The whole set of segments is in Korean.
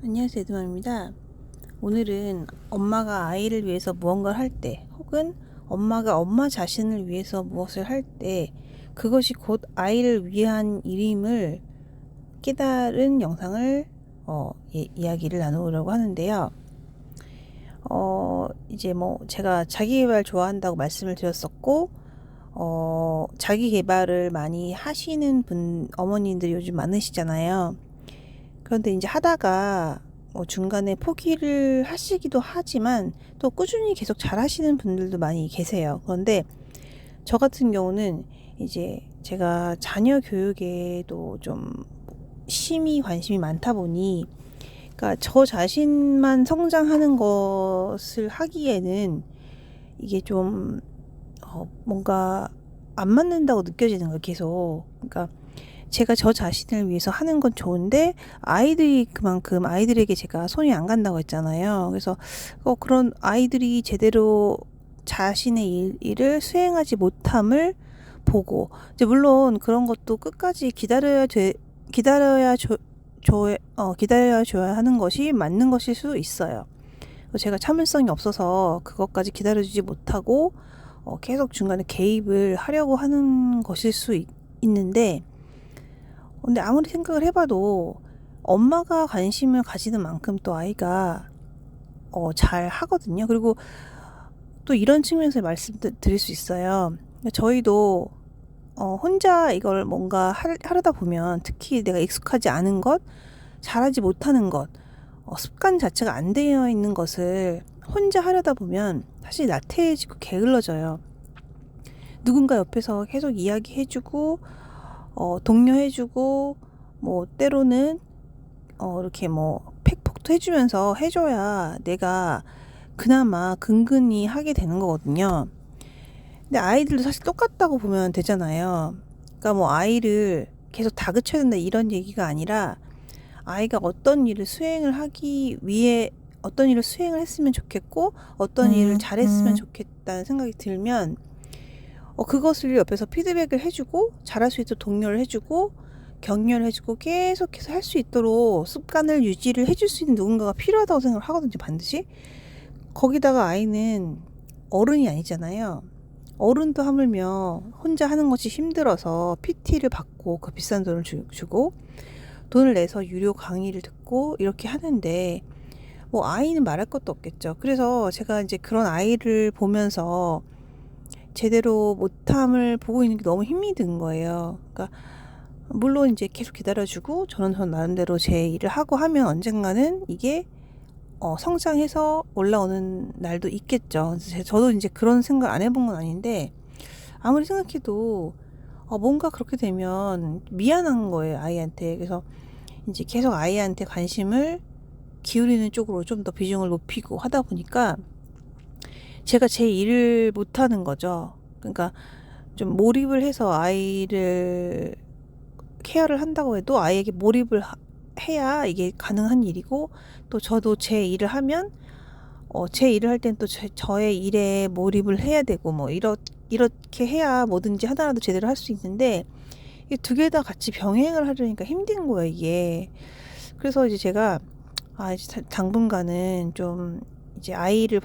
안녕하세요, 에드맘입니다. 오늘은 엄마가 아이를 위해서 무언가를 할 때, 혹은 엄마가 엄마 자신을 위해서 무엇을 할 때, 그것이 곧 아이를 위한 일임을 깨달은 영상을 이야기를 나누려고 하는데요. 이제 제가 자기 개발 좋아한다고 말씀을 드렸었고, 자기 개발을 많이 하시는 어머님들이 요즘 많으시잖아요. 그런데 이제 하다가 중간에 포기를 하시기도 하지만 또 꾸준히 계속 잘 하시는 분들도 많이 계세요. 그런데 저 같은 경우는 이제 제가 자녀 교육에도 좀 심히 관심이 많다 보니, 그러니까 저 자신만 성장하는 것을 하기에는 이게 좀 뭔가 안 맞는다고 느껴지는 거예요, 계속. 그러니까 제가 저 자신을 위해서 하는 건 좋은데 아이들이 그만큼 아이들에게 제가 손이 안 간다고 했잖아요. 그래서 그런 아이들이 제대로 자신의 일을 수행하지 못함을 보고, 이제 물론 그런 것도 끝까지 기다려야 기다려야 줘야 하는 것이 맞는 것일 수도 있어요. 제가 참을성이 없어서 그것까지 기다려주지 못하고 계속 중간에 개입을 하려고 하는 것일 수 있는데, 근데 아무리 생각을 해봐도 엄마가 관심을 가지는 만큼 또 아이가 잘 하거든요. 그리고 또 이런 측면에서 말씀드릴 수 있어요. 저희도 혼자 이걸 뭔가 하려다 보면, 특히 내가 익숙하지 않은 것, 잘하지 못하는 것, 습관 자체가 안 되어 있는 것을 혼자 하려다 보면 사실 나태해지고 게을러져요. 누군가 옆에서 계속 이야기해주고 독려해주고, 때로는 이렇게 팩폭도 해주면서 해줘야 내가 그나마 근근히 하게 되는 거거든요. 근데 아이들도 사실 똑같다고 보면 되잖아요. 그러니까 아이를 계속 다그쳐야 된다 이런 얘기가 아니라, 아이가 어떤 일을 수행을 하기 위해 어떤 일을 수행을 했으면 좋겠고 어떤 일을 잘했으면 좋겠다는 생각이 들면 그것을 옆에서 피드백을 해주고, 잘할 수 있도록 독려를 해주고 격려를 해주고 계속해서 할 수 있도록 습관을 유지를 해줄 수 있는 누군가가 필요하다고 생각을 하거든요, 반드시. 거기다가 아이는 어른이 아니잖아요. 어른도 하물며 혼자 하는 것이 힘들어서 PT를 받고 그 비싼 돈을 주고 돈을 내서 유료 강의를 듣고 이렇게 하는데, 아이는 말할 것도 없겠죠. 그래서 제가 이제 그런 아이를 보면서 제대로 못함을 보고 있는 게 너무 힘이 든 거예요. 그러니까 물론 이제 계속 기다려주고 저는 전 나름대로 제 일을 하고 하면 언젠가는 이게 성장해서 올라오는 날도 있겠죠. 저도 이제 그런 생각 안 해본 건 아닌데, 아무리 생각해도 뭔가 그렇게 되면 미안한 거예요, 아이한테. 그래서 이제 계속 아이한테 관심을 기울이는 쪽으로 좀 더 비중을 높이고 하다 보니까 제가 제 일을 못하는 거죠. 그러니까 좀 몰입을 해서 아이를 케어를 한다고 해도 아이에게 몰입을 해야 이게 가능한 일이고, 또 저도 제 일을 하면 제 일을 할 땐 또 저의 일에 몰입을 해야 되고, 이렇게 해야 뭐든지 하나라도 제대로 할 수 있는데, 이게 두 개 다 같이 병행을 하려니까 힘든 거예요, 이게. 그래서 이제 제가 이제 당분간은 좀 이제 아이를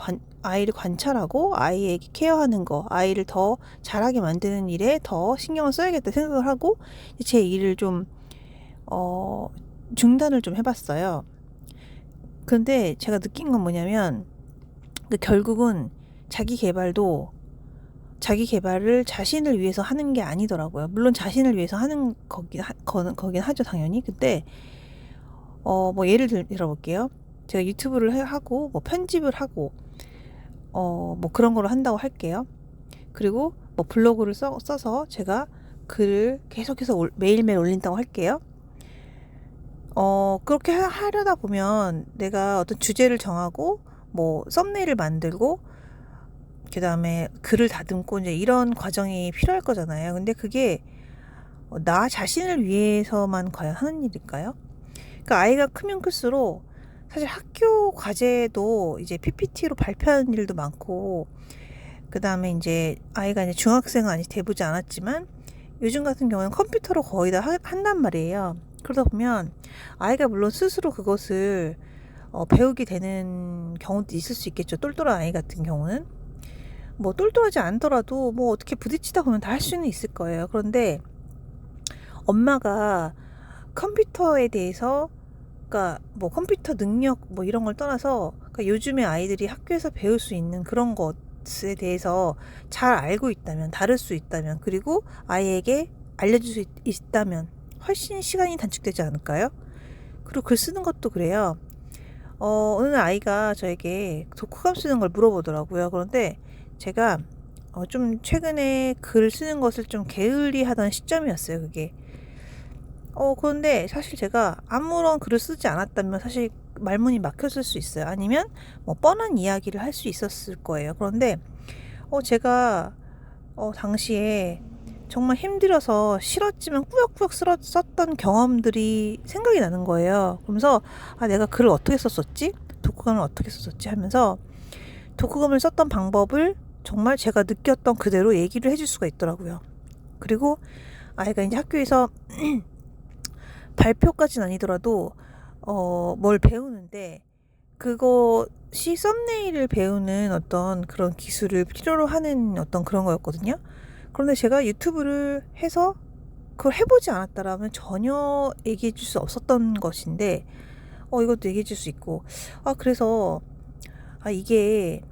관찰하고 아이에게 케어하는 거, 아이를 더 잘하게 만드는 일에 더 신경을 써야겠다 생각을 하고 제 일을 좀 중단을 좀 해봤어요. 근데 제가 느낀 건 뭐냐면, 결국은 자기 개발을 자신을 위해서 하는 게 아니더라고요. 물론 자신을 위해서 하는 거긴 하죠, 당연히. 근데 예를 들어볼게요. 제가 유튜브를 하고 편집을 하고 그런 거를 한다고 할게요. 그리고 블로그를 써서 제가 글을 계속해서 매일매일 올린다고 할게요. 그렇게 하려다 보면 내가 어떤 주제를 정하고 썸네일을 만들고 그 다음에 글을 다듬고 이제 이런 과정이 필요할 거잖아요. 근데 그게 나 자신을 위해서만 과연 하는 일일까요? 그러니까 아이가 크면 클수록 사실 학교 과제도 이제 PPT로 발표하는 일도 많고, 그 다음에 이제 아이가 이제 중학생은 아직 돼보지 않았지만 요즘 같은 경우는 컴퓨터로 거의 다 한단 말이에요. 그러다 보면 아이가 물론 스스로 그것을 배우게 되는 경우도 있을 수 있겠죠. 똘똘한 아이 같은 경우는. 뭐 똘똘하지 않더라도 뭐 어떻게 부딪히다 보면 다 할 수는 있을 거예요. 그런데 엄마가 컴퓨터에 대해서, 그러니까 뭐 컴퓨터 능력 뭐 이런 걸 떠나서, 그러니까 요즘에 아이들이 학교에서 배울 수 있는 그런 것에 대해서 잘 알고 있다면, 다룰 수 있다면, 그리고 아이에게 알려줄 수 있다면 훨씬 시간이 단축되지 않을까요? 그리고 글 쓰는 것도 그래요. 어느 날 아이가 저에게 독후감 쓰는 걸 물어보더라고요. 그런데 제가 좀 최근에 글 쓰는 것을 좀 게을리 하던 시점이었어요, 그게. 그런데 사실 제가 아무런 글을 쓰지 않았다면 사실 말문이 막혔을 수 있어요. 아니면 뭐 뻔한 이야기를 할 수 있었을 거예요. 그런데 제가 당시에 정말 힘들어서 싫었지만 꾸역꾸역 썼던 경험들이 생각이 나는 거예요. 그러면서 내가 글을 어떻게 썼었지? 독후감을 어떻게 썼었지? 하면서 독후감을 썼던 방법을 정말 제가 느꼈던 그대로 얘기를 해줄 수가 있더라고요. 그리고 아이가 이제 학교에서 발표까지는 아니더라도 뭘 배우는데, 그것이 썸네일을 배우는 어떤 그런 기술을 필요로 하는 어떤 그런 거였거든요. 그런데 제가 유튜브를 해서 그걸 해보지 않았다라면 전혀 얘기해 줄 수 없었던 것인데, 이것도 얘기해 줄 수 있고, 그래서 이게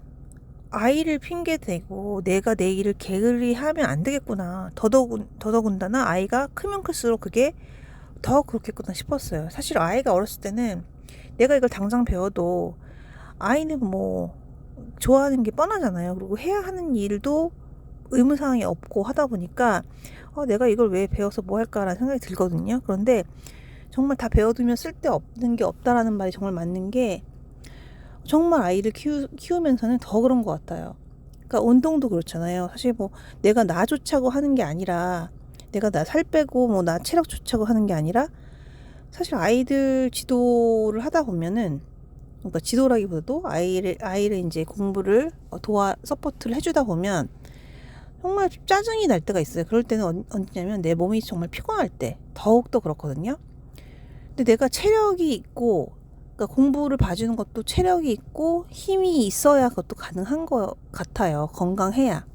아이를 핑계대고 내가 내 일을 게을리 하면 안 되겠구나. 더더군다나 아이가 크면 클수록 그게 더 그렇겠구나 싶었어요. 사실 아이가 어렸을 때는 내가 이걸 당장 배워도 아이는 뭐 좋아하는 게 뻔하잖아요. 그리고 해야 하는 일도 의무사항이 없고 하다 보니까 내가 이걸 왜 배워서 뭐 할까라는 생각이 들거든요. 그런데 정말 다 배워두면 쓸데없는 게 없다라는 말이 정말 맞는 게, 정말 아이를 키우면서는 더 그런 것 같아요. 그러니까 운동도 그렇잖아요. 사실 뭐 내가 나 좋자고 하는 게 아니라, 내가 나 살 빼고 뭐 나 체력 좋자고 하는 게 아니라, 사실 아이들 지도를 하다 보면은, 그러니까 지도라기보다도 아이를 이제 공부를 서포트를 해주다 보면 정말 짜증이 날 때가 있어요. 그럴 때는 언제냐면 내 몸이 정말 피곤할 때 더욱더 그렇거든요. 근데 내가 체력이 있고, 그러니까 공부를 봐주는 것도 체력이 있고 힘이 있어야 그것도 가능한 것 같아요. 건강해야.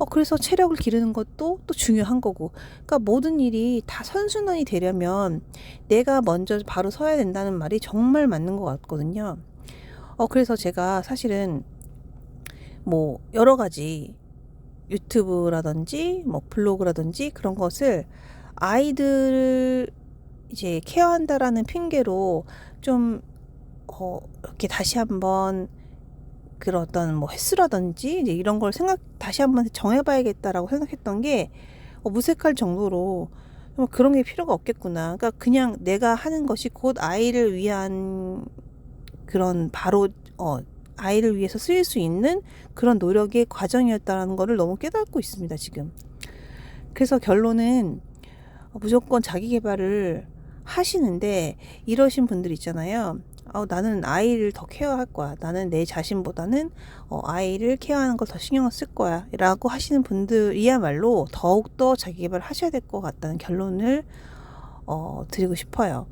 그래서 체력을 기르는 것도 또 중요한 거고. 그러니까 모든 일이 다 선순환이 되려면 내가 먼저 바로 서야 된다는 말이 정말 맞는 것 같거든요. 그래서 제가 사실은 뭐 여러 가지 유튜브라든지 뭐 블로그라든지 그런 것을 아이들을 이제 케어한다라는 핑계로 좀 이렇게 다시 한번 그런 어떤 뭐 횟수라든지 이제 이런 걸 다시 한번 정해봐야겠다라고 생각했던 게, 무색할 정도로 그런 게 필요가 없겠구나. 그러니까 그냥 내가 하는 것이 곧 아이를 위한 그런 바로 아이를 위해서 쓰일 수 있는 그런 노력의 과정이었다는 거를 너무 깨닫고 있습니다, 지금. 그래서 결론은 무조건 자기 개발을 하시는데, 이러신 분들 있잖아요. 나는 아이를 더 케어할 거야. 나는 내 자신보다는 아이를 케어하는 걸 더 신경을 쓸 거야. 라고 하시는 분들이야말로 더욱더 자기 개발을 하셔야 될 것 같다는 결론을 드리고 싶어요.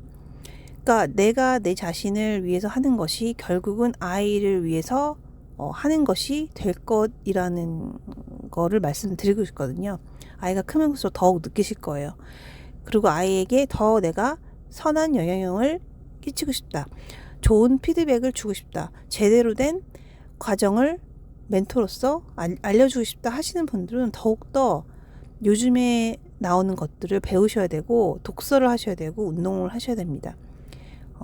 그러니까 내가 내 자신을 위해서 하는 것이 결국은 아이를 위해서 하는 것이 될 것이라는 거를 말씀드리고 있거든요. 아이가 크면 클수록 더욱 느끼실 거예요. 그리고 아이에게 더 내가 선한 영향을 끼치고 싶다. 좋은 피드백을 주고 싶다. 제대로 된 과정을 멘토로서 알려주고 싶다 하시는 분들은 더욱더 요즘에 나오는 것들을 배우셔야 되고, 독서를 하셔야 되고, 운동을 하셔야 됩니다.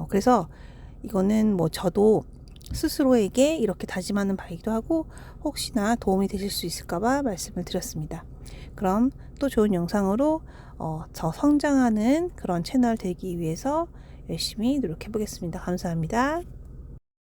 그래서 이거는 뭐 저도 스스로에게 이렇게 다짐하는 바이기도 하고, 혹시나 도움이 되실 수 있을까봐 말씀을 드렸습니다. 그럼 또 좋은 영상으로 더 성장하는 그런 채널 되기 위해서 열심히 노력해 보겠습니다. 감사합니다.